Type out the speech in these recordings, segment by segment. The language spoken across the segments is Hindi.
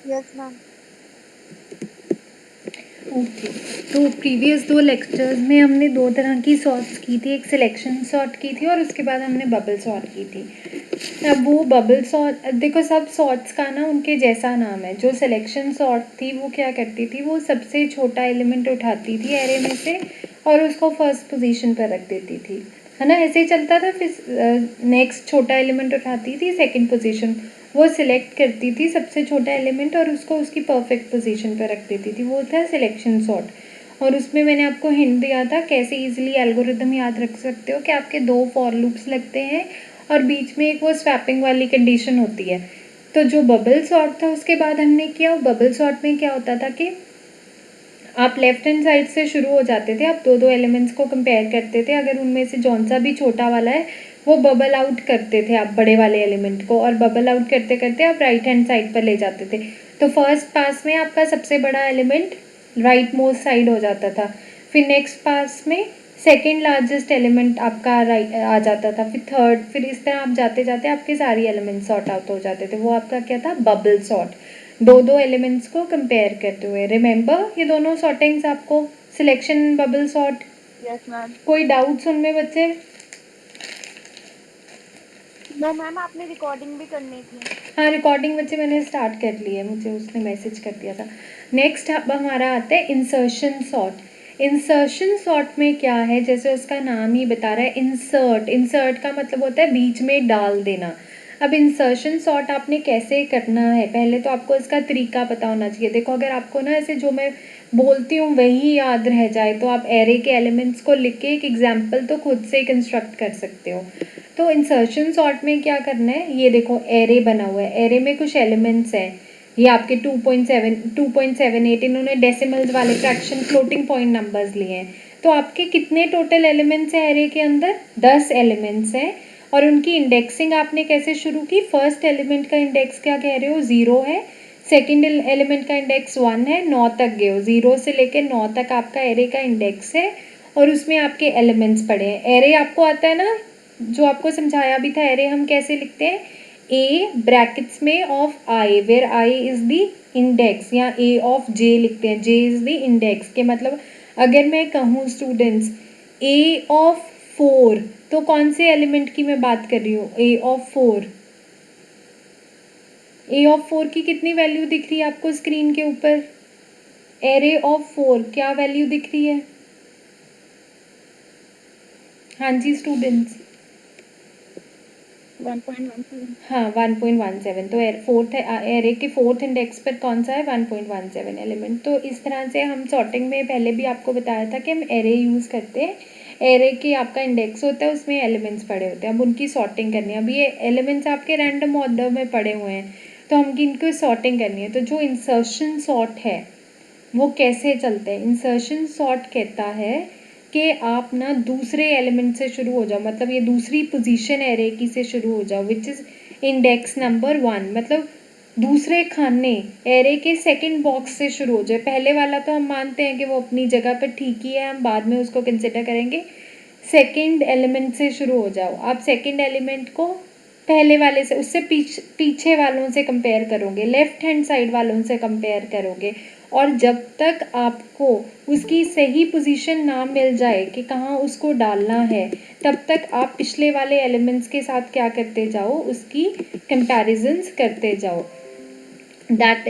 Yes ma'am. ओके, तो प्रीवियस 2 लेक्चर्स में हमने 2 तरह की सॉर्ट्स की थी, एक सिलेक्शन सॉर्ट की थी और उसके बाद हमने बबल सॉर्ट की थी। अब वो बबल सॉर्ट, देखो सब सॉर्ट्स का ना उनके जैसा नाम है। जो सिलेक्शन सॉर्ट थी वो क्या करती थी, वो सबसे छोटा एलिमेंट उठाती थी एरे में से और उसको फर्स्ट पोजीशन पर रख देती थी, है ना, ऐसे ही चलता था। फिर नेक्स्ट छोटा एलिमेंट उठाती थी, सेकंड पोजीशन वो सिलेक्ट करती थी सबसे छोटा एलिमेंट और उसको उसकी परफेक्ट पोजीशन पर रख देती थी। वो था सिलेक्शन सॉर्ट। और उसमें मैंने आपको हिंट दिया था कैसे इजीली एल्गोरिदम याद रख सकते हो, कि आपके 2 फॉर लूप्स लगते हैं और बीच में एक वो स्वैपिंग वाली कंडीशन होती है। तो जो बबल सॉर्ट था उसके बाद हमने किया, बबल सॉर्ट में क्या होता था कि आप लेफ्ट हैंड साइड से शुरू हो जाते थे, आप 2 एलिमेंट्स को कंपेयर करते थे, अगर उनमें से जौन सा भी छोटा वाला है वो बबल आउट करते थे आप बड़े वाले एलिमेंट को, और बबल आउट करते करते आप राइट हैंड साइड पर ले जाते थे। तो फर्स्ट पास में आपका सबसे बड़ा एलिमेंट राइट मोस्ट साइड हो जाता था, फिर नेक्स्ट पास में सेकेंड लार्जेस्ट एलिमेंट आपका राइट आ जाता था, फिर थर्ड, फिर इस तरह आप जाते जाते आपके सारे एलिमेंट सॉर्ट आउट हो जाते थे। वो आपका क्या था, बबल सॉर्ट। 2 एलिमेंट्स को कंपेयर करते हुए, रिमेंबर ये दोनों सॉर्टिंग्स आपको, selection, bubble sort. Yes ma'am. कोई डाउट्स उनमें बच्चे? नो मैम, आपने रिकॉर्डिंग भी करनी थी। हाँ, रिकॉर्डिंग बच्चे मैंने स्टार्ट कर ली है, मुझे उसने मैसेज कर दिया था। नेक्स्ट अब हमारा आता है इंसर्शन सॉर्ट। इंसर्शन सॉर्ट में क्या है, जैसे उसका नाम ही बता रहा है इंसर्ट। इंसर्ट का मतलब होता है बीच में डाल देना। अब इंसर्शन सॉर्ट आपने कैसे करना है, पहले तो आपको इसका तरीका पता होना चाहिए। देखो अगर आपको ना ऐसे जो मैं बोलती हूँ वही याद रह जाए तो आप एरे के एलिमेंट्स को लिख के एक एग्जाम्पल तो खुद से कंस्ट्रक्ट कर सकते हो। तो इंसर्शन सॉर्ट में क्या करना है, ये देखो एरे बना हुआ है, एरे में कुछ एलिमेंट्स हैं, ये आपके 2.78 इन्होंने डेसिमल्स वाले फ्रैक्शन फ्लोटिंग पॉइंट नंबर्स लिए हैं। तो आपके कितने टोटल एलिमेंट्स हैं एरे के अंदर, 10 एलिमेंट्स हैं। और उनकी इंडेक्सिंग आपने कैसे शुरू की, फर्स्ट एलिमेंट का इंडेक्स क्या कह रहे हो, 0 है, सेकेंड एलिमेंट का इंडेक्स 1 है, 9 तक गए हो, 0 से लेके 9 तक आपका एरे का इंडेक्स है और उसमें आपके एलिमेंट्स पड़े हैं। एरे आपको आता है ना, जो आपको समझाया भी था, एरे हम कैसे लिखते हैं, ए ब्रैकेट्स में of I, where I is the index, या ए ऑफ जे लिखते हैं, जे इज द इंडेक्स के मतलब अगर मैं कहूँ स्टूडेंट्स ए ऑफ 4, तो कौन से एलिमेंट की मैं बात कर रही हूँ, ए ऑफ 4। ए ऑफ 4 की कितनी वैल्यू दिख रही है आपको स्क्रीन के ऊपर, एरे ऑफ 4 क्या वैल्यू दिख रही है? हाँ जी स्टूडेंट्स। 1.17। हाँ 1.17, तो फोर्थ एरे के फोर्थ इंडेक्स पर कौन सा है, 1.17 एलिमेंट। तो इस तरह से हम सॉर्टिंग में पहले भी आपको बताया था कि हम एरे यूज़ करते हैं, एरे के आपका इंडेक्स होता है उसमें एलिमेंट्स पड़े होते हैं, अब उनकी सॉर्टिंग करनी है। अब ये एलिमेंट्स आपके रैंडम ऑर्डर में पड़े हुए हैं तो हम इनको सॉर्टिंग करनी है। तो जो इंसर्शन सॉर्ट है वो कैसे चलते हैं, इंसर्शन सॉर्ट कहता है कि आप ना दूसरे एलिमेंट से शुरू हो जाओ, मतलब ये दूसरी पोजीशन एरे की से शुरू हो जाओ, विच इज़ इंडेक्स नंबर 1, मतलब दूसरे खाने एरे के सेकंड बॉक्स से शुरू हो जाए। पहले वाला तो हम मानते हैं कि वो अपनी जगह पर ठीक ही है, हम बाद में उसको कंसिडर करेंगे। सेकंड एलिमेंट से शुरू हो जाओ, आप सेकंड एलिमेंट को पहले वाले से, उससे पीछे वालों से कंपेयर करोगे, लेफ्ट हैंड साइड वालों से कंपेयर करोगे, और जब तक आपको उसकी सही पोजीशन ना मिल जाए कि कहाँ उसको डालना है, तब तक आप पिछले वाले एलिमेंट्स के साथ क्या करते जाओ, उसकी कंपैरिजंस करते जाओ। दैट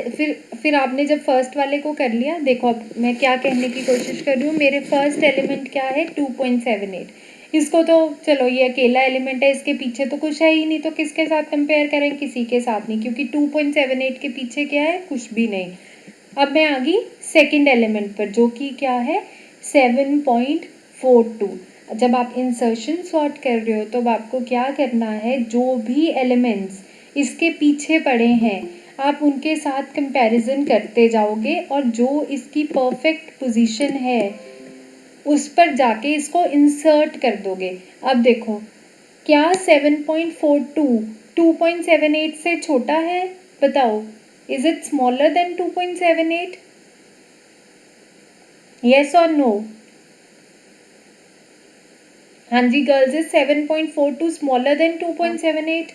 फिर आपने जब फर्स्ट वाले को कर लिया, देखो अब मैं क्या कहने की कोशिश कर रही हूँ, मेरे फर्स्ट एलिमेंट क्या है, 2.78। इसको तो चलो ये अकेला एलिमेंट है, इसके पीछे तो कुछ है ही नहीं, तो किसके साथ कंपेयर करें, किसी के साथ नहीं, क्योंकि 2.78 के पीछे क्या है, कुछ भी नहीं। अब मैं आ गई सेकेंड एलिमेंट पर जो कि क्या है, 7.42। जब आप इंसर्शन सॉर्ट कर रहे हो तो अब आपको क्या करना है, जो भी एलिमेंट्स इसके पीछे पड़े हैं आप उनके साथ कंपैरिजन करते जाओगे और जो इसकी परफेक्ट पोजीशन है उस पर जाके इसको इंसर्ट कर दोगे। अब देखो क्या 7.42 2.78 से छोटा है, बताओ, is it smaller than 2.78, yes or no? हाँ जी गर्ल्स, इज 7.42 स्मॉलर देन हाँ 2.78?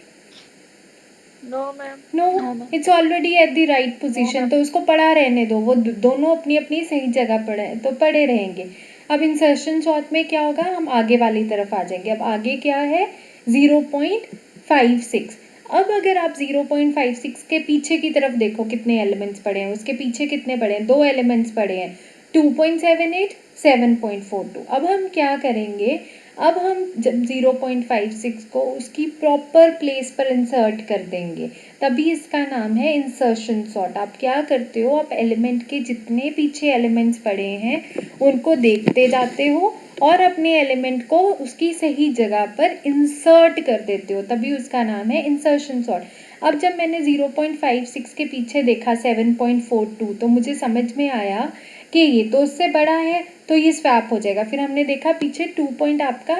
No ma'am. No, no ma'am. It's already at the right position, तो उसको पड़ा रहने दो, वो दोनों अपनी अपनी सही जगह पड़े हैं तो पड़े रहेंगे। अब इंसर्शन सॉर्ट में क्या होगा, हम आगे वाली तरफ आ जाएंगे। अब आगे क्या है, 0.56। अब अगर आप 0.56 के पीछे की तरफ देखो कितने एलिमेंट्स पड़े हैं, उसके पीछे कितने पड़े हैं, 2 एलिमेंट्स पड़े हैं, 2.78, 7.42। अब हम क्या करेंगे, अब हम जब 0.56 को उसकी प्रॉपर प्लेस पर इंसर्ट कर देंगे, तभी इसका नाम है इंसर्शन सॉर्ट। आप क्या करते हो, आप एलिमेंट के जितने पीछे एलिमेंट्स पड़े हैं उनको देखते जाते हो और अपने एलिमेंट को उसकी सही जगह पर इंसर्ट कर देते हो, तभी उसका नाम है इंसर्शन सॉर्ट। अब जब मैंने 0.56 के पीछे देखा 7.42, तो मुझे समझ में आया कि ये तो उससे बड़ा है, तो ये स्वैप हो जाएगा। फिर हमने देखा पीछे 2 पॉइंट आपका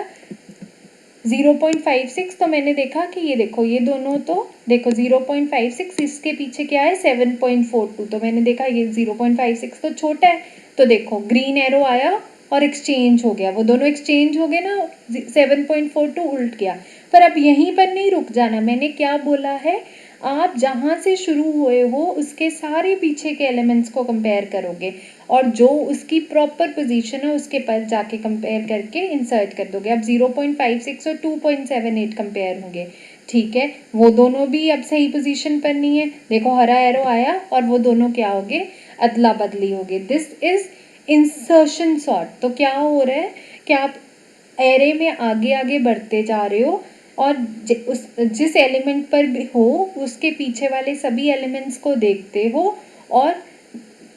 0.56, तो मैंने देखा कि ये देखो ये दोनों, तो देखो 0.56 इसके पीछे क्या है 7.42, तो मैंने देखा ये 0.56 तो छोटा है, तो देखो ग्रीन एरो आया और एक्सचेंज हो गया, वो दोनों एक्सचेंज हो गए ना, 7.42 उल्ट गया। पर अब यहीं पर नहीं रुक जाना, मैंने क्या बोला है, आप जहाँ से शुरू हुए हो उसके सारे पीछे के एलिमेंट्स को कंपेयर करोगे और जो उसकी प्रॉपर पोजीशन है उसके पर जाके कंपेयर करके इंसर्ट कर दोगे। अब 0.56 और 2.78 कंपेयर होंगे, ठीक है, वो दोनों भी अब सही पोजीशन पर नहीं है, देखो हरा एरो आया और वो दोनों क्या हो गए, अदला बदली हो गए। This is insertion sort. तो क्या हो रहा है कि आप एरे में आगे आगे बढ़ते जा रहे हो और जिस एलिमेंट पर भी हो उसके पीछे वाले सभी एलिमेंट्स को देखते हो और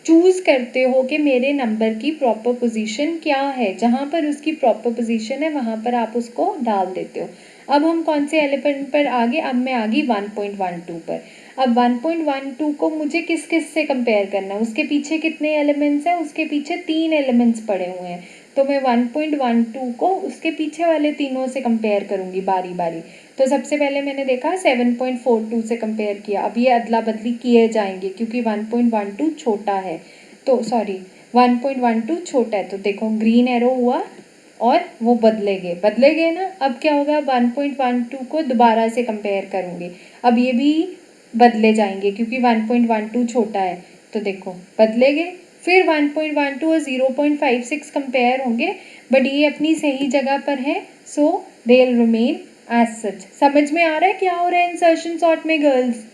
चूज करते हो कि मेरे नंबर की प्रॉपर पोजीशन क्या है, जहाँ पर उसकी प्रॉपर पोजीशन है वहाँ पर आप उसको डाल देते हो। अब हम कौन से एलिमेंट पर आगे, अब मैं आ गई 1.12 पर। अब 1.12 को मुझे किस किस से कंपेयर करना है, उसके पीछे कितने एलिमेंट्स हैं, उसके पीछे 3 एलिमेंट्स पड़े हुए हैं, तो मैं 1.12 को उसके पीछे वाले तीनों से कंपेयर करूँगी बारी बारी। तो सबसे पहले मैंने देखा 7.42 से कंपेयर किया, अब ये अदला बदली किए जाएंगे क्योंकि 1.12 छोटा है, तो सॉरी 1.12 छोटा है, तो देखो ग्रीन एरो हुआ और वो बदले गए ना। अब क्या होगा, 1.12 को दोबारा से कंपेयर करूँगी, अब ये भी बदले जाएंगे क्योंकि 1.12 छोटा है, तो देखो बदले गए। फिर 1.12 और 0.56 कंपेयर होंगे, बट ये अपनी सही जगह पर है, so they will remain as such. समझ में आ रहा है क्या हो रहा है इंसर्शन सॉर्ट में गर्ल्स?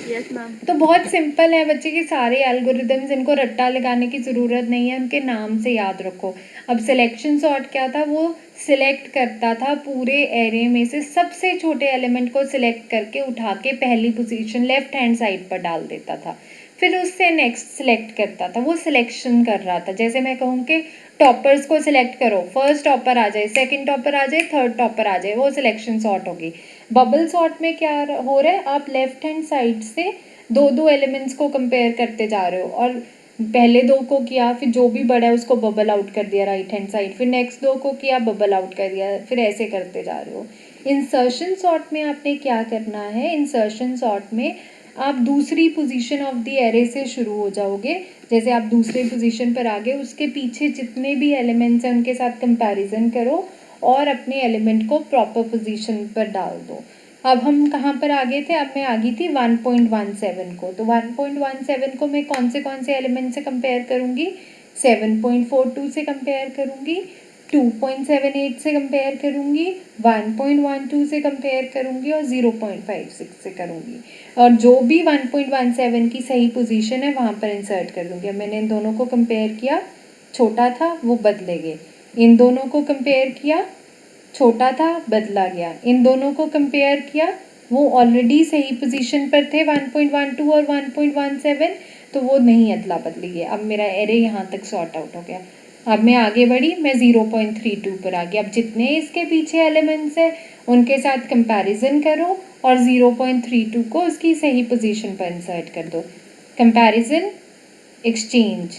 Yes ma'am. तो बहुत सिंपल है बच्चे के सारे एल्गोरिदम्स, इनको रट्टा लगाने की ज़रूरत नहीं है, उनके नाम से याद रखो। अब सिलेक्शन सॉर्ट क्या था, वो सिलेक्ट करता था पूरे एरे में से सबसे छोटे एलिमेंट को सिलेक्ट करके उठा के पहली पोजीशन लेफ्ट हैंड साइड पर डाल देता था, फिर उससे नेक्स्ट सिलेक्ट करता था, वो सिलेक्शन कर रहा था। जैसे मैं कहूँ कि टॉपर्स को सिलेक्ट करो, फर्स्ट टॉपर आ जाए, सेकंड टॉपर आ जाए, थर्ड टॉपर आ जाए, वो सिलेक्शन सॉर्ट होगी। बबल सॉर्ट में क्या हो रहा है, आप लेफ्ट हैंड साइड से दो दो एलिमेंट्स को कंपेयर करते जा रहे हो और पहले दो को किया, फिर जो भी बड़ा है उसको बबल आउट कर दिया राइट हैंड साइड, फिर नेक्स्ट दो को किया बबल आउट कर दिया, फिर ऐसे करते जा रहे हो। इंसर्शन सॉर्ट में आपने क्या करना है, इंसर्शन सॉर्ट में आप दूसरी पोजीशन ऑफ द एरे से शुरू हो जाओगे। जैसे आप दूसरे पोजीशन पर आ गए, उसके पीछे जितने भी एलिमेंट्स हैं उनके साथ कंपैरिजन करो और अपने एलिमेंट को प्रॉपर पोजीशन पर डाल दो। अब हम कहाँ पर आ गए थे, अब मैं आ गई थी 1.17 को, तो 1.17 को मैं कौन से एलिमेंट से कंपेयर करूँगी, 7.42 से कंपेयर करूँगी, 2.78 से कंपेयर करूँगी, 1.12 से कंपेयर करूँगी और 0.56 से करूँगी, और जो भी 1.17 की सही पोजीशन है वहाँ पर इंसर्ट कर दूँगी। अब मैंने इन दोनों को कंपेयर किया, छोटा था वो बदले गए, इन दोनों को कंपेयर किया, छोटा था बदला गया, इन दोनों को कंपेयर किया, वो ऑलरेडी सही पोजीशन पर थे 1.12 और 1.17, तो वो नहीं अदला बदली गया। अब मेरा एरे यहाँ तक सॉर्ट आउट हो गया। अब मैं आगे बढ़ी, मैं 0.32 पर आ गई। अब जितने इसके पीछे एलिमेंट्स हैं उनके साथ कंपैरिजन करो और 0.32 को उसकी सही पोजीशन पर इंसर्ट कर दो। कंपैरिजन, एक्सचेंज,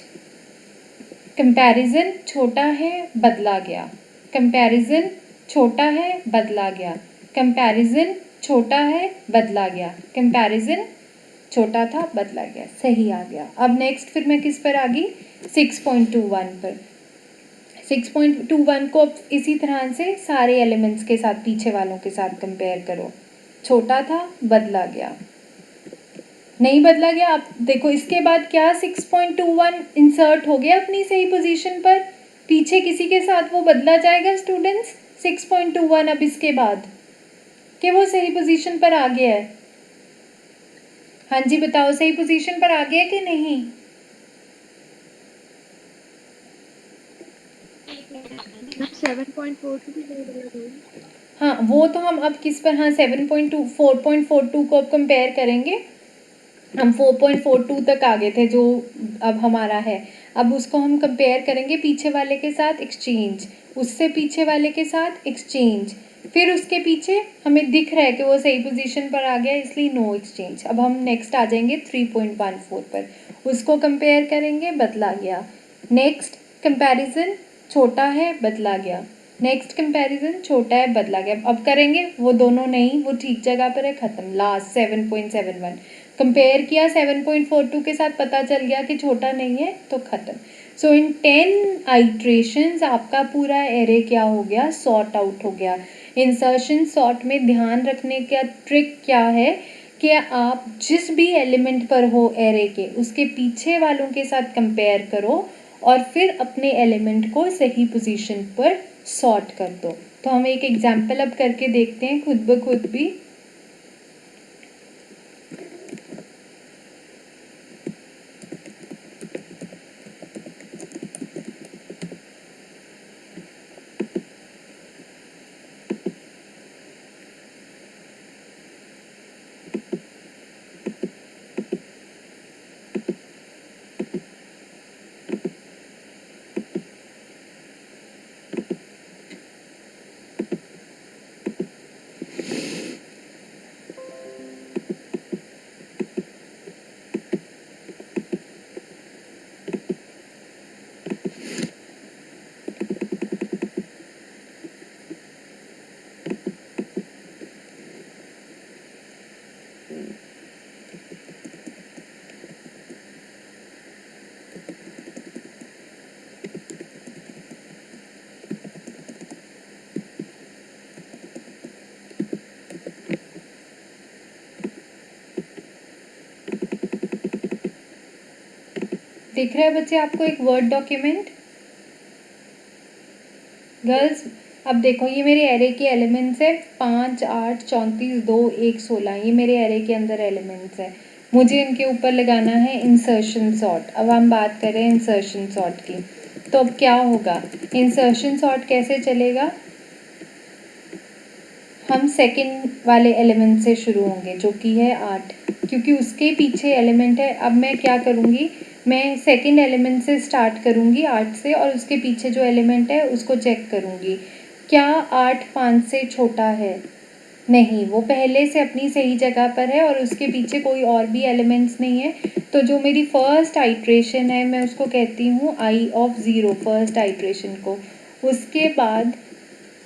कंपैरिजन छोटा है बदला गया, कंपैरिजन छोटा है बदला गया, कंपैरिजन छोटा है बदला गया, कंपैरिजन छोटा था बदला गया, सही आ गया। अब नेक्स्ट फिर मैं किस पर आ गई, 6.21 पर। 6.21 को इसी तरह से सारे एलिमेंट्स के साथ पीछे वालों के साथ कंपेयर करो। छोटा था, बदला गया, नहीं बदला गया। अब देखो इसके बाद क्या 6.21 इंसर्ट हो गया अपनी सही पोजीशन पर, पीछे किसी के साथ वो बदला जाएगा स्टूडेंट्स 6.21 अब इसके बाद, कि वो सही पोजीशन पर आ गया है। हाँ जी बताओ, सही पोजीशन पर आ गया कि नहीं? 7.42 की जगह हाँ वो तो हम अब किस पर, हाँ 7.2 4.42 को अब कंपेयर करेंगे। हम 4.42 तक आ गए थे जो अब हमारा है, अब उसको हम कंपेयर करेंगे पीछे वाले के साथ एक्सचेंज, उससे पीछे वाले के साथ एक्सचेंज, फिर उसके पीछे हमें दिख रहा है कि वो सही पोजीशन पर आ गया इसलिए नो एक्सचेंज। अब हम नेक्स्ट आ जाएंगे 3.14 पर, उसको कंपेयर करेंगे, बदला गया। नेक्स्ट कंपैरिजन, छोटा है बदला गया, नेक्स्ट कंपैरिजन छोटा है बदला गया, अब करेंगे वो दोनों नहीं, वो ठीक जगह पर है, खत्म। लास्ट 7.71 कंपेयर किया 7.42 के साथ, पता चल गया कि छोटा नहीं है तो खत्म। सो इन 10 आइट्रेशंस आपका पूरा एरे क्या हो गया, सॉर्ट आउट हो गया। इंसर्शन सॉर्ट में ध्यान रखने का ट्रिक क्या है कि आप जिस भी एलिमेंट पर हो एरे के, उसके पीछे वालों के साथ कंपेयर करो और फिर अपने एलिमेंट को सही पोजीशन पर सॉर्ट कर दो। तो हम एक एग्जाम्पल अब करके देखते हैं खुद ब खुद भी। दिख रहा है बच्चे आपको एक वर्ड डॉक्यूमेंट? गर्ल्स अब देखो ये मेरे एरे के एलिमेंट्स है 5, 8, 34, 2, 1, 16, ये मेरे एरे के अंदर एलिमेंट्स है। मुझे इनके ऊपर लगाना है इंसर्शन सॉर्ट। अब हम बात करें इंसर्शन सॉर्ट की, तो अब क्या होगा, इंसर्शन सॉर्ट कैसे चलेगा, हम सेकंड वाले एलिमेंट से शुरू होंगे जो कि है 8, क्योंकि उसके पीछे एलिमेंट है। अब मैं क्या करूँगी, मैं सेकंड एलिमेंट से स्टार्ट करूँगी 8 से, और उसके पीछे जो एलिमेंट है उसको चेक करूँगी, क्या 8 5 से छोटा है, नहीं, वो पहले से अपनी सही जगह पर है और उसके पीछे कोई और भी एलिमेंट्स नहीं है। तो जो मेरी फर्स्ट आइट्रेशन है मैं उसको कहती हूँ आई ऑफ ज़ीरो, फर्स्ट आइट्रेशन को। उसके बाद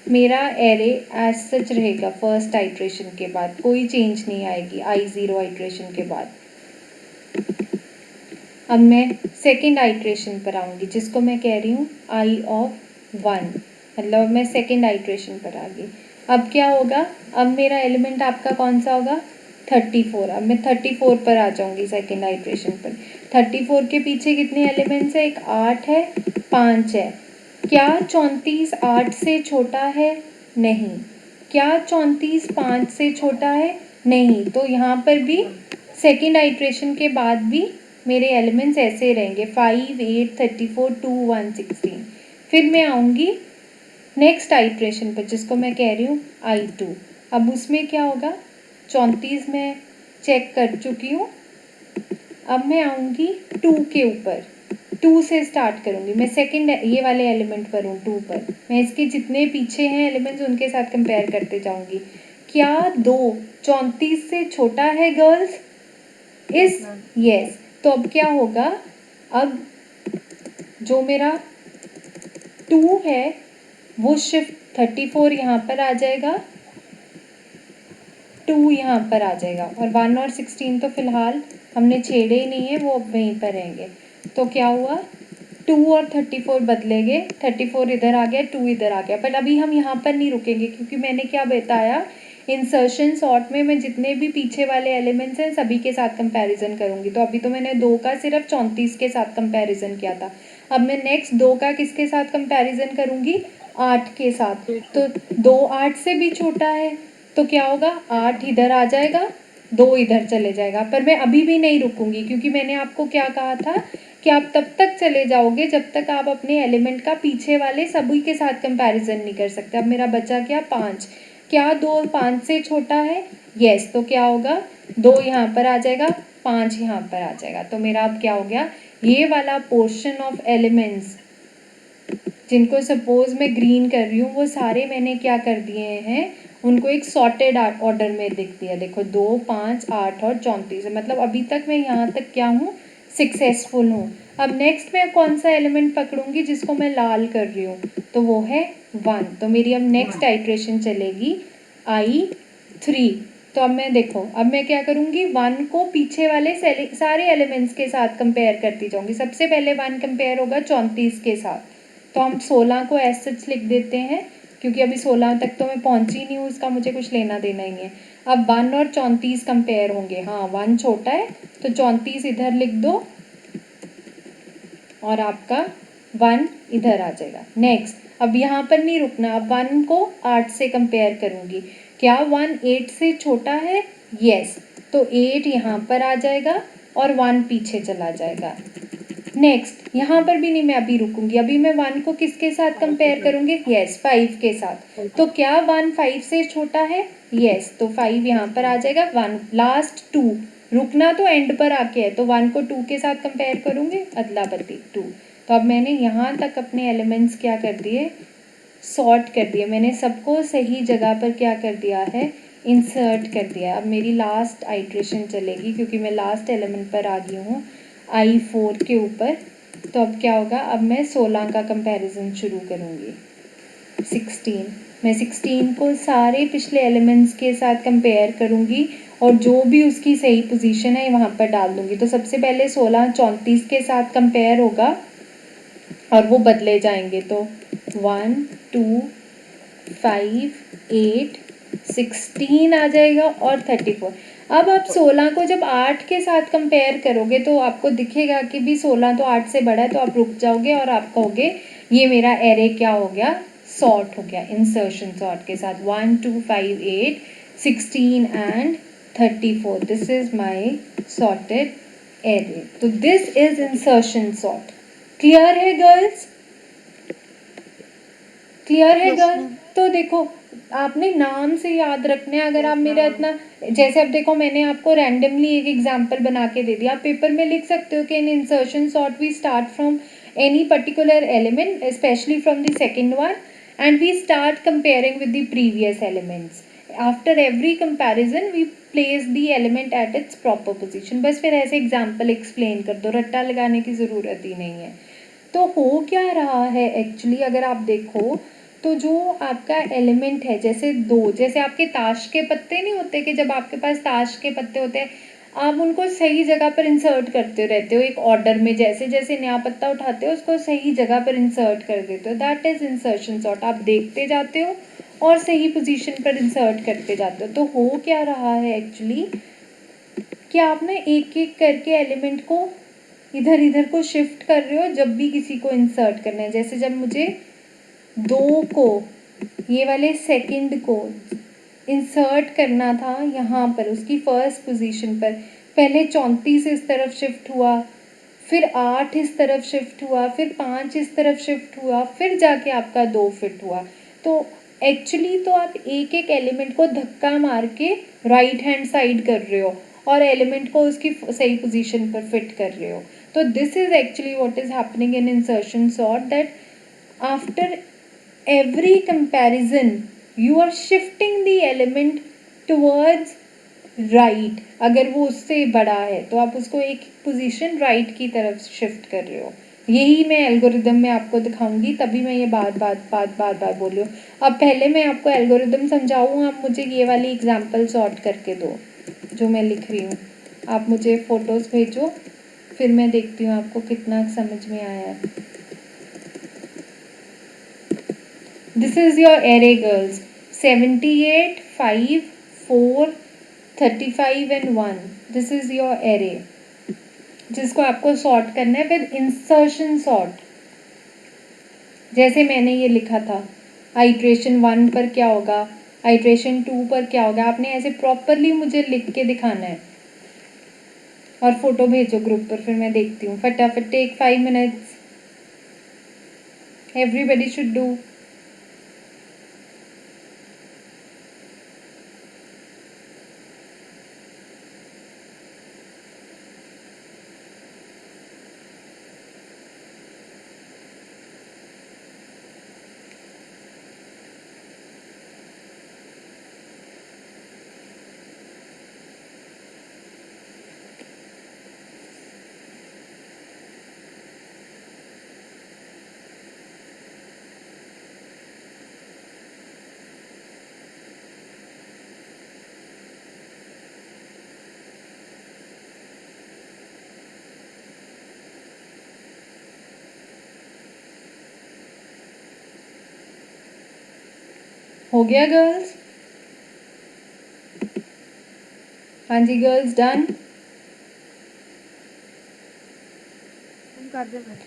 मेरा एरे एज सच रहेगा फर्स्ट आइट्रेशन के बाद, कोई चेंज नहीं आएगी आई ज़ीरो आइट्रेशन के बाद। अब मैं सेकंड आइट्रेशन पर आऊँगी जिसको मैं कह रही हूँ आई ऑफ 1, मतलब मैं सेकंड आइट्रेशन पर आ गई। अब क्या होगा, अब मेरा एलिमेंट आपका कौन सा होगा, 34। अब मैं 34 पर आ जाऊँगी सेकंड आइट्रेशन पर। 34 के पीछे कितने एलिमेंट्स है, एक 8 है, 5 है। क्या 34 8 से छोटा है, नहीं। क्या 34 5 से छोटा है, नहीं। तो यहाँ पर भी सेकंड आइट्रेशन के बाद भी मेरे एलिमेंट्स ऐसे रहेंगे 5, 8, 34, 2, 1, 16। फिर मैं आऊँगी नेक्स्ट आइट्रेशन पर जिसको मैं कह रही हूँ I2। अब उसमें क्या होगा, 34 मैं चेक कर चुकी हूँ, अब मैं आऊँगी 2 के ऊपर, 2 से स्टार्ट करूँगी मैं, सेकंड ये वाले एलिमेंट पर हूँ 2 पर। मैं इसके जितने पीछे हैं एलिमेंट्स उनके साथ कंपेयर करते जाऊँगी। क्या 2 34 से छोटा है गर्ल्स, इस यस। तो अब क्या होगा, अब जो मेरा 2 है वो शिफ्ट 34 यहाँ पर आ जाएगा, 2 यहाँ पर आ जाएगा, और 1 और 16 तो फिलहाल हमने छेड़े ही नहीं है, वो अब वहीं पर रहेंगे। तो क्या हुआ, 2 और 34 बदलेंगे, 34 इधर आ गया, 2 इधर आ गया। पर अभी हम यहाँ पर नहीं रुकेंगे क्योंकि मैंने क्या बताया, इंसर्शन सॉर्ट में मैं जितने भी पीछे वाले एलिमेंट्स हैं सभी के साथ कंपैरिजन करूँगी। तो अभी तो मैंने 2 का सिर्फ 34 के साथ कंपैरिजन किया था। अब मैं नेक्स्ट 2 का किसके साथ कंपैरिजन करूँगी? 8 के साथ। तो 2 8 से भी छोटा है तो क्या होगा? 8 इधर आ जाएगा, 2 इधर चले जाएगा। पर मैं अभी भी नहीं रुकूंगी क्योंकि मैंने आपको क्या कहा था कि आप तब तक चले जाओगे जब तक आप अपने एलिमेंट का पीछे वाले सभी के साथ कंपैरिजन नहीं कर सकते। अब मेरा बचा क्या? 5। क्या 2 5 से छोटा है? यस। तो क्या होगा? 2 यहाँ पर आ जाएगा, 5 यहाँ पर आ जाएगा। तो मेरा अब क्या हो गया? ये वाला पोर्शन ऑफ एलिमेंट्स जिनको सपोज मैं ग्रीन कर रही हूँ वो सारे मैंने क्या कर दिए हैं, उनको एक सॉर्टेड ऑर्डर में लिख दिया। देखो 2 5 8 और 34 मतलब अभी तक मैं यहाँ तक क्या हूँ? सक्सेसफुल हूँ। अब नेक्स्ट मैं कौन सा एलिमेंट पकड़ूंगी जिसको मैं लाल कर रही हूँ? तो वो है 1। तो मेरी अब नेक्स्ट आइट्रेशन चलेगी I3। तो अब मैं देखो, अब मैं क्या करूँगी? 1 को पीछे वाले सारे एलिमेंट्स के साथ कंपेयर करती जाऊँगी। सबसे पहले 1 कंपेयर होगा 34 के साथ। तो हम 16 को ऐसे सच लिख देते हैं क्योंकि अभी 16 तक तो मैं पहुंची नहीं हूँ, उसका मुझे कुछ लेना देना ही नहीं है। अब 1 और 34 कंपेयर होंगे। हाँ 1 छोटा है तो 34 इधर लिख दो और आपका 1 इधर आ जाएगा। नेक्स्ट, अब यहाँ पर नहीं रुकना, अब 1 को 8 से कंपेयर करूँगी। क्या 1 8 से छोटा है? यस। तो 8 यहाँ पर आ जाएगा और 1 पीछे चला जाएगा। नेक्स्ट, यहाँ पर भी नहीं मैं अभी रुकूंगी, अभी मैं 1 को किसके साथ कंपेयर करूँगी? यस 5 के साथ। तो क्या 1 5 से छोटा है? यस। तो 5 यहाँ पर आ जाएगा। 1 लास्ट 2, रुकना तो एंड पर आके है, तो 1 को 2 के साथ कंपेयर करूँगी, अदला बदली 2। तो अब मैंने यहाँ तक अपने एलिमेंट्स क्या कर दिए? सॉर्ट कर दिए। मैंने सबको सही जगह पर क्या कर दिया है? इंसर्ट कर दिया। अब मेरी लास्ट आइट्रेशन चलेगी क्योंकि मैं लास्ट एलिमेंट पर आ गई हूँ I4 के ऊपर। तो अब क्या होगा? अब मैं 16 का कंपैरिजन शुरू करूँगी। 16, मैं 16 को सारे पिछले एलिमेंट्स के साथ कंपेयर करूँगी और जो भी उसकी सही पोजीशन है वहाँ पर डाल दूँगी। तो सबसे पहले 16 34 के साथ कंपेयर होगा और वो बदले जाएंगे। तो 1 2 5 8 16 आ जाएगा और 34। अब आप 16 को जब 8 के साथ कंपेयर करोगे तो आपको दिखेगा कि भी 16 तो 8 से बड़ा है, तो आप रुक जाओगे और आप कहोगे ये मेरा एरे क्या हो गया? सॉर्ट हो गया इंसर्शन सॉर्ट के साथ। 1 2 5 8 16 and 34, this is my sorted array. तो this is insertion sort. Clear है गर्ल्स? क्लियर है यस गर्ल? मैम। तो देखो, आपने नाम से याद रखना है। अगर आप मेरा इतना, जैसे अब देखो मैंने आपको रैंडमली एक एग्जांपल बना के दे दिया, आप पेपर में लिख सकते हो कि in insertion sort we start from any particular element specially from the second one and we start comparing with the previous elements. After every comparison we place the element at its proper position. बस फिर ऐसे एग्जांपल एक्सप्लेन कर दो, रट्टा लगाने की ज़रूरत ही नहीं है। तो हो क्या रहा है एक्चुअली, अगर आप देखो तो जो आपका एलिमेंट है, जैसे 2, जैसे आपके ताश के पत्ते नहीं होते कि जब आपके पास ताश के पत्ते होते हैं आप उनको सही जगह पर इंसर्ट करते रहते हो एक ऑर्डर में, जैसे जैसे नया पत्ता उठाते हो उसको सही जगह पर इंसर्ट कर देते हो। That is insertion sort. आप देखते जाते हो और सही पोजीशन पर इंसर्ट करते जाते हो। तो हो क्या रहा है एक्चुअली कि आप ना एक एक करके एलिमेंट को इधर इधर को शिफ्ट कर रहे हो जब भी किसी को इंसर्ट करना है। जैसे जब मुझे 2 को, ये वाले सेकंड को इंसर्ट करना था यहाँ पर उसकी फर्स्ट पोजीशन पर, पहले 34 इस तरफ शिफ्ट हुआ, फिर 8 इस तरफ शिफ्ट हुआ, फिर 5 इस तरफ शिफ्ट हुआ, फिर जाके आपका 2 फिट हुआ। तो एक्चुअली तो आप एक एक एलिमेंट को धक्का मार के राइट हैंड साइड कर रहे हो और एलिमेंट को उसकी सही पोजीशन पर फिट कर रहे हो। तो this is actually what is happening in insertion sort, that after every comparison you are shifting the element towards right। अगर वो उससे बड़ा है तो आप उसको एक पोजीशन राइट की तरफ शिफ्ट कर रहे हो। यही मैं एल्गोरिदम में आपको दिखाऊंगी, तभी मैं ये बात बोल रही हूँ। अब पहले मैं आपको एल्गोरिदम समझाऊँ, आप मुझे ये वाली एग्जांपल सॉर्ट करके दो जो मैं लिख रही हूँ। आप मुझे फ़ोटोज़ भेजो, फिर मैं देखती हूँ आपको कितना समझ में आया है। This is your array girls. 78, 5, 4, 35 and 1. This is your array जिसको आपको सॉर्ट करना है विद इंसर्शन सॉर्ट। जैसे मैंने ये लिखा था, आइट्रेशन 1 पर क्या होगा, आइट्रेशन 2 पर क्या होगा, आपने ऐसे प्रॉपरली मुझे लिख के दिखाना है और फोटो भेजो ग्रुप पर, फिर मैं देखती हूँ। फटाफट, take 5 minutes, everybody should do. हो गया गर्ल्स? हाँ जी गर्ल्स, डन? कर दे मैं।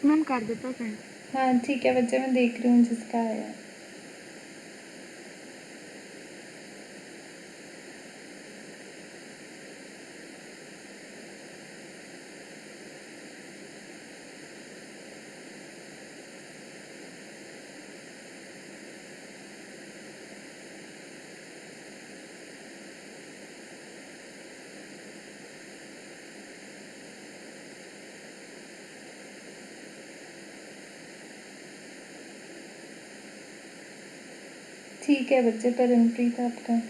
मैम कर देता सेंड। हाँ ठीक है बच्चे, मैं देख रही हूँ जिसका है। ठीक है बच्चे, परमप्रीत आपका।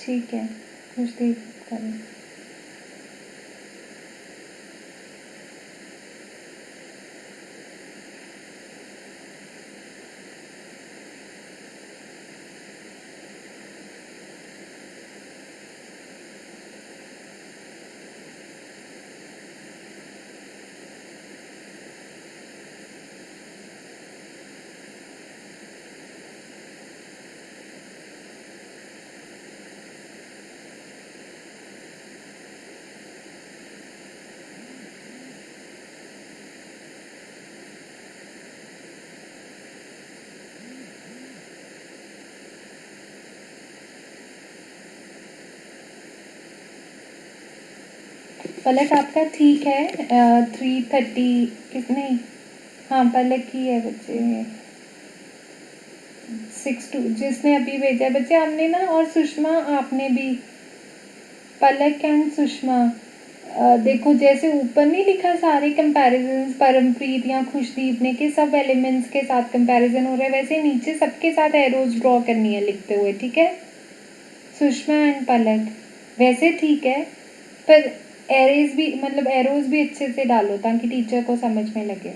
ठीक है, कुछ देर करें। पलक आपका ठीक है, 3:30 कितने, हाँ पलक की है बच्चे, 6 2 जिसने अभी भेजा है बच्चे, हमने ना, और सुषमा आपने भी, पलक एंड सुषमा देखो जैसे ऊपर नहीं लिखा सारे कंपैरिजन परमप्रीत या खुशदीप ने के सब एलिमेंट्स के साथ कंपैरिजन हो रहा है, वैसे नीचे सबके साथ एरोज ड्रॉ करनी है लिखते हुए, ठीक है। सुषमा एंड पलक वैसे ठीक है, पर एरेज भी मतलब एरोज भी अच्छे से डालो ताकि टीचर को समझ में लगे।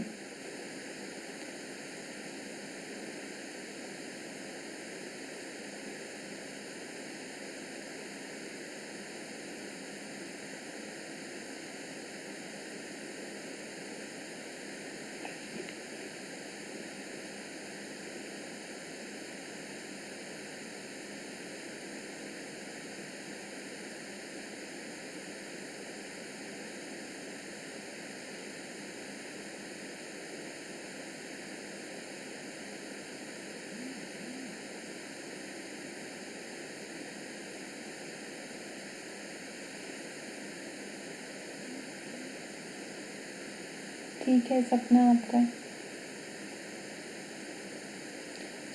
ठीक है सपना आपका।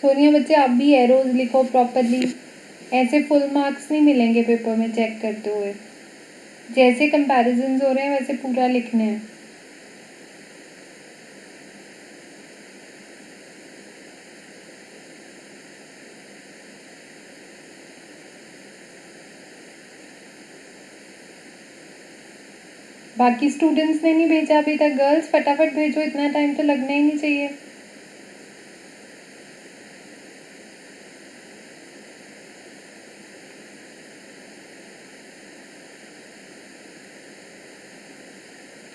सोनिया बच्चे आप भी एरोज लिखो प्रॉपरली, ऐसे फुल मार्क्स नहीं मिलेंगे पेपर में चेक करते हुए। जैसे कंपैरिजन्स हो रहे हैं वैसे पूरा लिखना है। बाकी स्टूडेंट्स ने नहीं भेजा अभी तक, गर्ल्स फटाफट भेजो, इतना टाइम तो लगना ही नहीं चाहिए।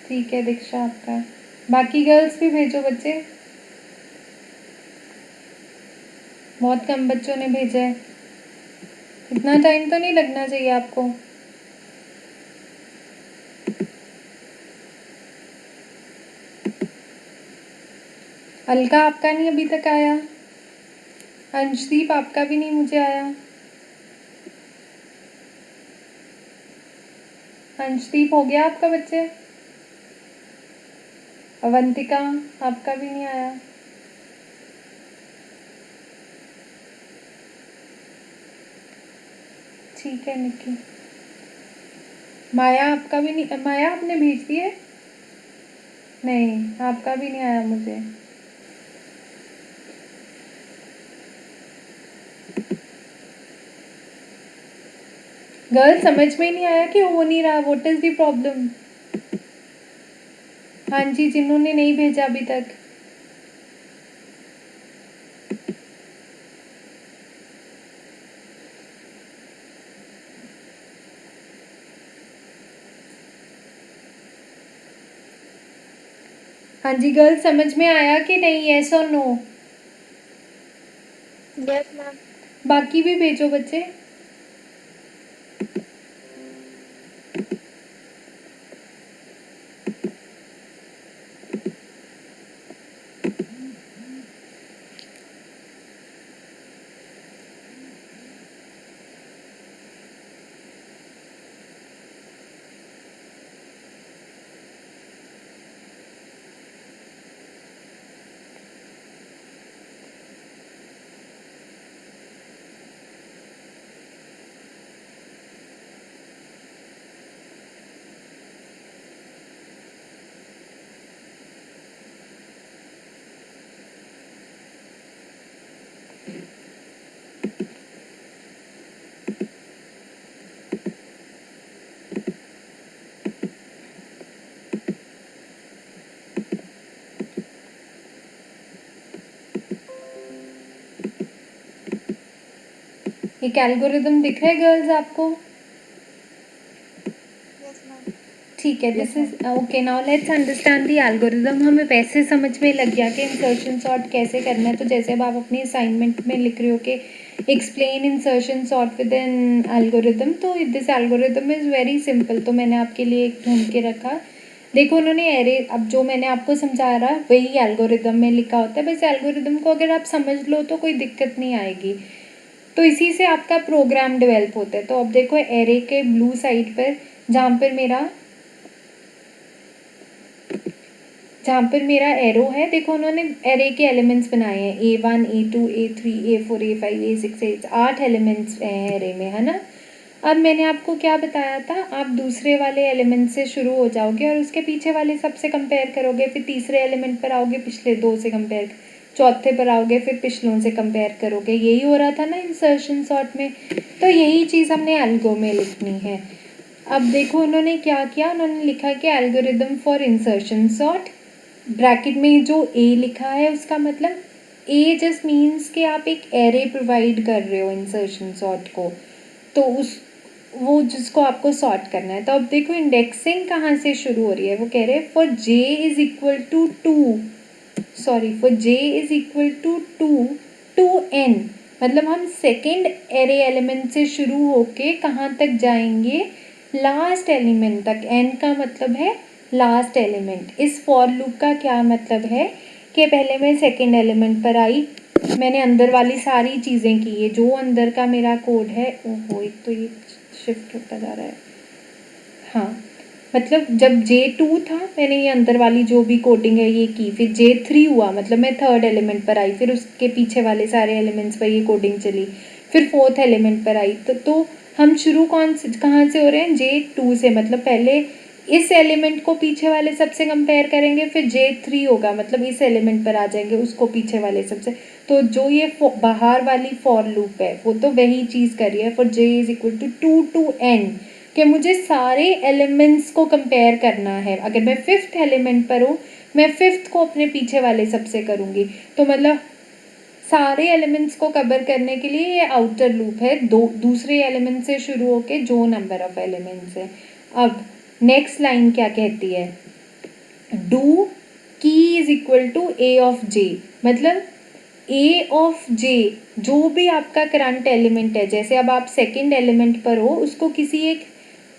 ठीक है दीक्षा आपका। बाकी गर्ल्स भी भेजो बच्चे, बहुत कम बच्चों ने भेजा है, इतना टाइम तो नहीं लगना चाहिए आपको। अलका आपका नहीं अभी तक आया, अंशदीप आपका भी नहीं मुझे आया, अंशदीप हो गया आपका बच्चे, अवंतिका आपका भी नहीं आया। ठीक है निक्की। माया आपका भी नहीं, माया आपने भेज दिए? नहीं आपका भी नहीं आया मुझे। गर्ल समझ में ही नहीं आया कि हो नहीं रहा, व्हाट इज द प्रॉब्लम। हाँ जी जिन्होंने नहीं भेजा अभी तक। हाँ जी गर्ल समझ में आया कि नहीं, यस और नो? Yes ma'am. बाकी भी भेजो बच्चे। एक एल्गोरिदम दिख रहा है गर्ल्स आपको? Yes ma'am. ठीक है this is okay. Now let's understand the algorithm. हमें वैसे समझ में लग गया कि इंसर्शन सॉर्ट कैसे करना है। तो जैसे अब आप अपनी असाइनमेंट में लिख रहे हो कि explain insertion sort with an algorithm, तो this algorithm is very simple. तो मैंने आपके लिए एक ढूंढ के रखा। देखो उन्होंने एरे, अब जो मैंने आपको समझा रहा वही एल्गोरिदम में लिखा होता है, बस एल्गोरिदम को अगर आप समझ लो तो कोई दिक्कत नहीं आएगी। तो इसी से आपका प्रोग्राम डेवलप होता है। तो अब देखो एरे के ब्लू साइड पर जहाँ पर मेरा एरो है, देखो उन्होंने एरे के एलिमेंट्स बनाए हैं, A1 A2 A3 A4 A5 A6 8 elements हैं एरे में, है ना। अब मैंने आपको क्या बताया था, आप दूसरे वाले एलिमेंट से शुरू हो जाओगे और उसके पीछे वाले सबसे कंपेयर करोगे, फिर तीसरे एलिमेंट पर आओगे, पिछले दो से कंपेयर, चौथे पर आओगे, फिर पिछलों से कंपेयर करोगे। यही हो रहा था ना इंसर्शन सॉर्ट में। तो यही चीज़ हमने एल्गो में लिखनी है। अब देखो उन्होंने क्या किया, उन्होंने लिखा कि algorithm for insertion sort, bracket में जो ए लिखा है उसका मतलब ए जस्ट मीन्स कि आप एक एरे प्रोवाइड कर रहे हो इंसर्शन सॉर्ट को, तो उस वो जिसको आपको सॉर्ट करना है। तो अब देखो इंडेक्सिंग कहाँ से शुरू हो रही है, वो कह रहे हैं for J is equal to for j is equal to n, मतलब हम सेकेंड एरे एलिमेंट से शुरू होके कहाँ तक जाएंगे, लास्ट एलिमेंट तक। n का मतलब है लास्ट एलिमेंट। इस फॉर लूप का क्या मतलब है कि पहले मैं सेकेंड एलिमेंट पर आई, मैंने अंदर वाली सारी चीज़ें की, ये जो अंदर का मेरा कोड है, ओहो एक तो ये शिफ्ट होता जा रहा है, हाँ मतलब जब J2 था मैंने ये अंदर वाली जो भी कोडिंग है ये की, फिर J3 हुआ मतलब मैं थर्ड एलिमेंट पर आई, फिर उसके पीछे वाले सारे एलिमेंट्स पर ये कोडिंग चली, फिर फोर्थ एलिमेंट पर आई। तो हम शुरू कहाँ से हो रहे हैं, J2 से, मतलब पहले इस एलिमेंट को पीछे वाले सबसे कंपेयर करेंगे, फिर J3 होगा मतलब इस एलिमेंट पर आ जाएंगे, उसको पीछे वाले सबसे। तो जो ये बाहर वाली फॉर लूप है वो तो वही चीज़ कर रही है, for J is equal to to n, कि मुझे सारे एलिमेंट्स को कंपेयर करना है। अगर मैं फिफ्थ एलिमेंट पर हूँ, मैं फिफ्थ को अपने पीछे वाले सबसे करूँगी, तो मतलब सारे एलिमेंट्स को कवर करने के लिए ये आउटर लूप है, दूसरे एलिमेंट से शुरू होके जो नंबर ऑफ एलिमेंट्स है। अब नेक्स्ट लाइन क्या कहती है, do key is equal to A of J, मतलब ए ऑफ जे जो भी आपका करंट एलिमेंट है, जैसे अब आप सेकेंड एलिमेंट पर हो, उसको किसी एक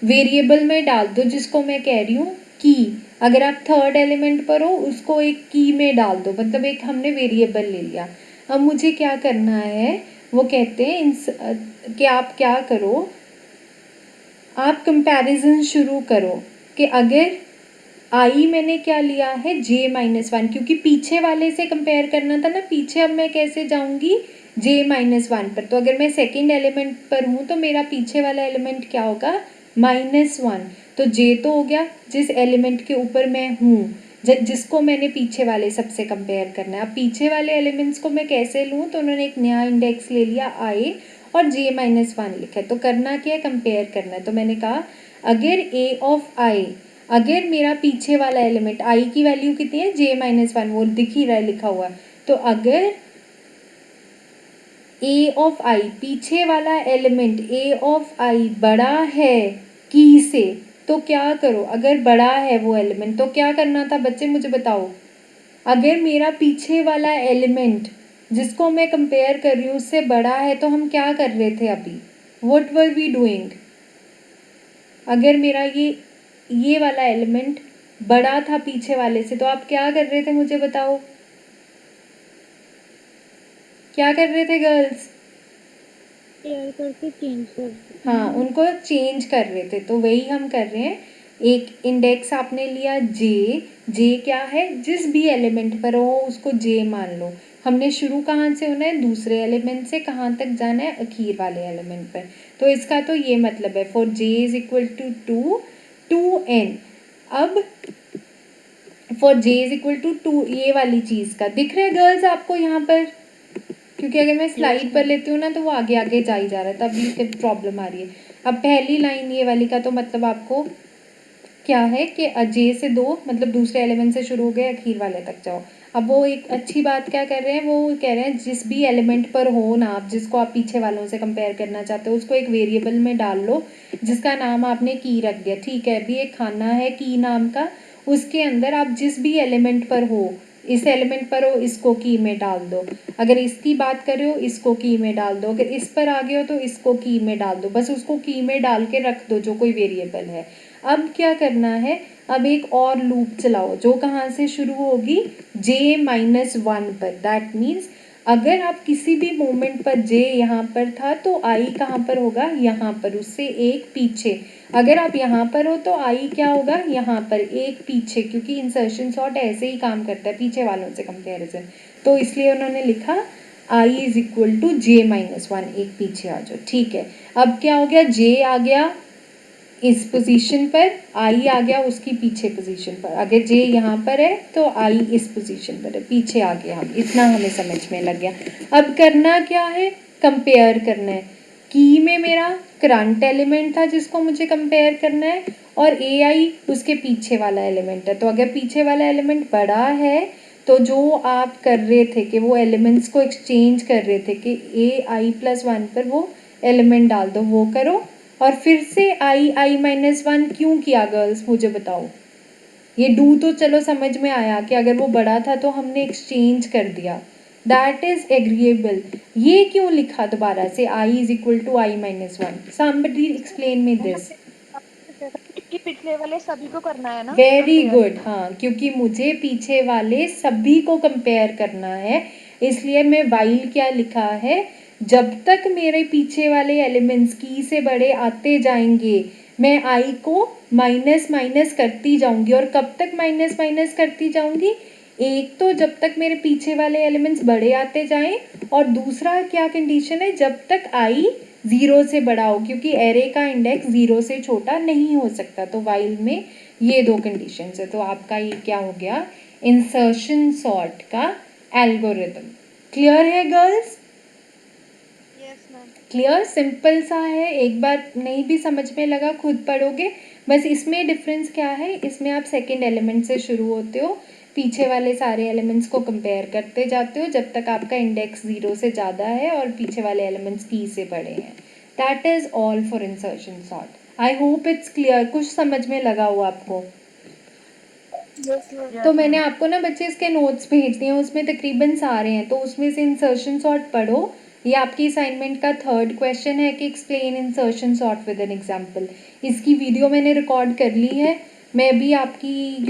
वेरिएबल में डाल दो जिसको मैं कह रही हूँ की। अगर आप थर्ड एलिमेंट पर हो उसको एक की में डाल दो, मतलब एक हमने वेरिएबल ले लिया। अब मुझे क्या करना है, वो कहते हैं कि आप क्या करो, आप कंपैरिजन शुरू करो कि अगर आई मैंने क्या लिया है J-1, क्योंकि पीछे वाले से कंपेयर करना था ना, पीछे अब मैं कैसे जाऊंगी J-1 पर। तो अगर मैं सेकेंड एलिमेंट पर हूँ तो मेरा पीछे वाला एलिमेंट क्या होगा, -1। तो J तो हो गया जिस एलिमेंट के ऊपर मैं हूँ, जिसको मैंने पीछे वाले सबसे कंपेयर करना है। अब पीछे वाले एलिमेंट्स को मैं कैसे लूँ, तो उन्होंने एक नया इंडेक्स ले लिया I और J-1 लिखा है। तो करना क्या है, कंपेयर करना है। तो मैंने कहा अगर A ऑफ I, अगर मेरा पीछे वाला एलिमेंट आई की वैल्यू कितनी है J-1, वो दिख ही रहा है लिखा हुआ, तो अगर A ऑफ आई, पीछे वाला एलिमेंट A ऑफ आई बड़ा है की से, तो क्या करो, अगर बड़ा है वो एलिमेंट तो क्या करना था बच्चे मुझे बताओ। अगर मेरा पीछे वाला एलिमेंट जिसको मैं कंपेयर कर रही हूँ उससे बड़ा है तो हम क्या कर रहे थे अभी, व्हाट वर वी डूइंग। अगर मेरा ये वाला एलिमेंट बड़ा था पीछे वाले से तो आप क्या कर रहे थे मुझे बताओ, क्या कर रहे थे गर्ल्स। शेयर करके चेंज कर। हाँ उनको चेंज कर रहे थे, तो वही हम कर रहे हैं। एक इंडेक्स आपने लिया जे क्या है, जिस भी एलिमेंट पर हो उसको जे मान लो। हमने शुरू कहाँ से होना है, दूसरे एलिमेंट से, कहाँ तक जाना है, आखिर वाले एलिमेंट पर। तो इसका तो ये मतलब है for J is equal to two N. अब for J is equal to ये वाली चीज़ का दिख रहा है गर्ल्स आपको यहाँ पर, क्योंकि अगर मैं स्लाइड पर लेती हूँ ना तो वो आगे आगे जा ही जा रहा है, तब ये प्रॉब्लम आ रही है। अब पहली लाइन ये वाली का तो मतलब आपको क्या है कि जे से दो, मतलब दूसरे एलिमेंट से शुरू हो गए आखिर वाले तक जाओ। अब वो एक अच्छी बात क्या कर रहे हैं, वो कह रहे हैं जिस भी एलिमेंट पर हो ना आप, जिसको आप पीछे वालों से कंपेयर करना चाहते हो, उसको एक वेरिएबल में डाल लो जिसका नाम आपने की रख दिया, ठीक है। अभी एक खाना है की नाम का, उसके अंदर आप जिस भी एलिमेंट पर हो, इस एलिमेंट पर हो इसको की में डाल दो, अगर इसकी बात कर रहे हो इसको की में डाल दो, अगर इस पर आ गए हो तो इसको की में डाल दो, बस उसको की में डाल के रख दो जो कोई वेरिएबल है। अब क्या करना है, अब एक और लूप चलाओ जो कहाँ से शुरू होगी, J-1 पर। दैट मीन्स अगर आप किसी भी मोमेंट पर J यहाँ पर था तो I कहाँ पर होगा, यहाँ पर, उससे एक पीछे। अगर आप यहाँ पर हो तो I क्या होगा, यहाँ पर एक पीछे, क्योंकि इंसर्शन सॉर्ट ऐसे ही काम करता है, पीछे वालों से कंपैरिजन। तो इसलिए उन्होंने लिखा i is equal to j minus 1, एक पीछे आ जाओ, ठीक है। अब क्या हो गया, j आ गया इस पोजीशन पर, i आ गया उसकी पीछे पोजीशन पर। अगर j यहाँ पर है तो i इस पोजीशन पर है, पीछे आ गया हम, इतना हमें समझ में लग गया। अब करना क्या है, कंपेयर करना है। की में मेरा करंट एलिमेंट था जिसको मुझे कंपेयर करना है, और ai उसके पीछे वाला एलिमेंट है। तो अगर पीछे वाला एलिमेंट बड़ा है तो जो आप कर रहे थे कि वो एलिमेंट्स को एक्सचेंज कर रहे थे कि ai प्लस 1 पर वो एलिमेंट डाल दो, वो करो। और फिर से i माइनस 1 क्यों किया गर्ल्स, मुझे बताओ। ये डू तो चलो समझ में आया कि अगर वो बड़ा था तो हमने एक्सचेंज कर दिया, दैट इज एग्रीएबल। ये क्यों लिखा दोबारा से i is equal to i minus 1, somebody explain me this. कि पिछले वाले सभी को करना है ना वेरी compare? गुड, हाँ, क्योंकि मुझे पीछे वाले सभी को कंपेयर करना है, इसलिए मैं वाइल क्या लिखा है, जब तक मेरे पीछे वाले एलिमेंट्स की से बड़े आते जाएंगे मैं आई को माइनस माइनस करती जाऊंगी। और कब तक माइनस माइनस करती जाऊंगी, एक तो जब तक मेरे पीछे वाले एलिमेंट्स बड़े आते जाएं, और दूसरा क्या कंडीशन है, जब तक आई 0 से बड़ा हो, क्योंकि एरे का इंडेक्स 0 से छोटा नहीं हो सकता। तो वाइल में ये दो कंडीशंस है। तो आपका ये क्या हो गया, इंसर्शन सॉर्ट का एल्गोरिथम। क्लियर है girls? Yes ma'am. Clear, simple सा है, एक बार नहीं भी समझ में लगा खुद पढ़ोगे। बस इसमें डिफरेंस क्या है, इसमें आप सेकंड एलिमेंट से शुरू होते हो, पीछे वाले सारे एलिमेंट्स को कंपेयर करते जाते हो जब तक आपका इंडेक्स 0 से ज़्यादा है और पीछे वाले एलिमेंट्स की से बड़े हैं। That is all for insertion sort. I hope it's clear, कुछ समझ में लगा हो आपको। तो मैंने आपको ना बच्चे इसके नोट्स भेज दिए हैं, उसमें तकरीबन सारे हैं, तो उसमें से इंसर्शन सॉर्ट पढ़ो। ये आपकी असाइनमेंट का 3rd क्वेश्चन है कि explain insertion sort with an example. इसकी वीडियो मैंने रिकॉर्ड कर ली है, मैं भी आपकी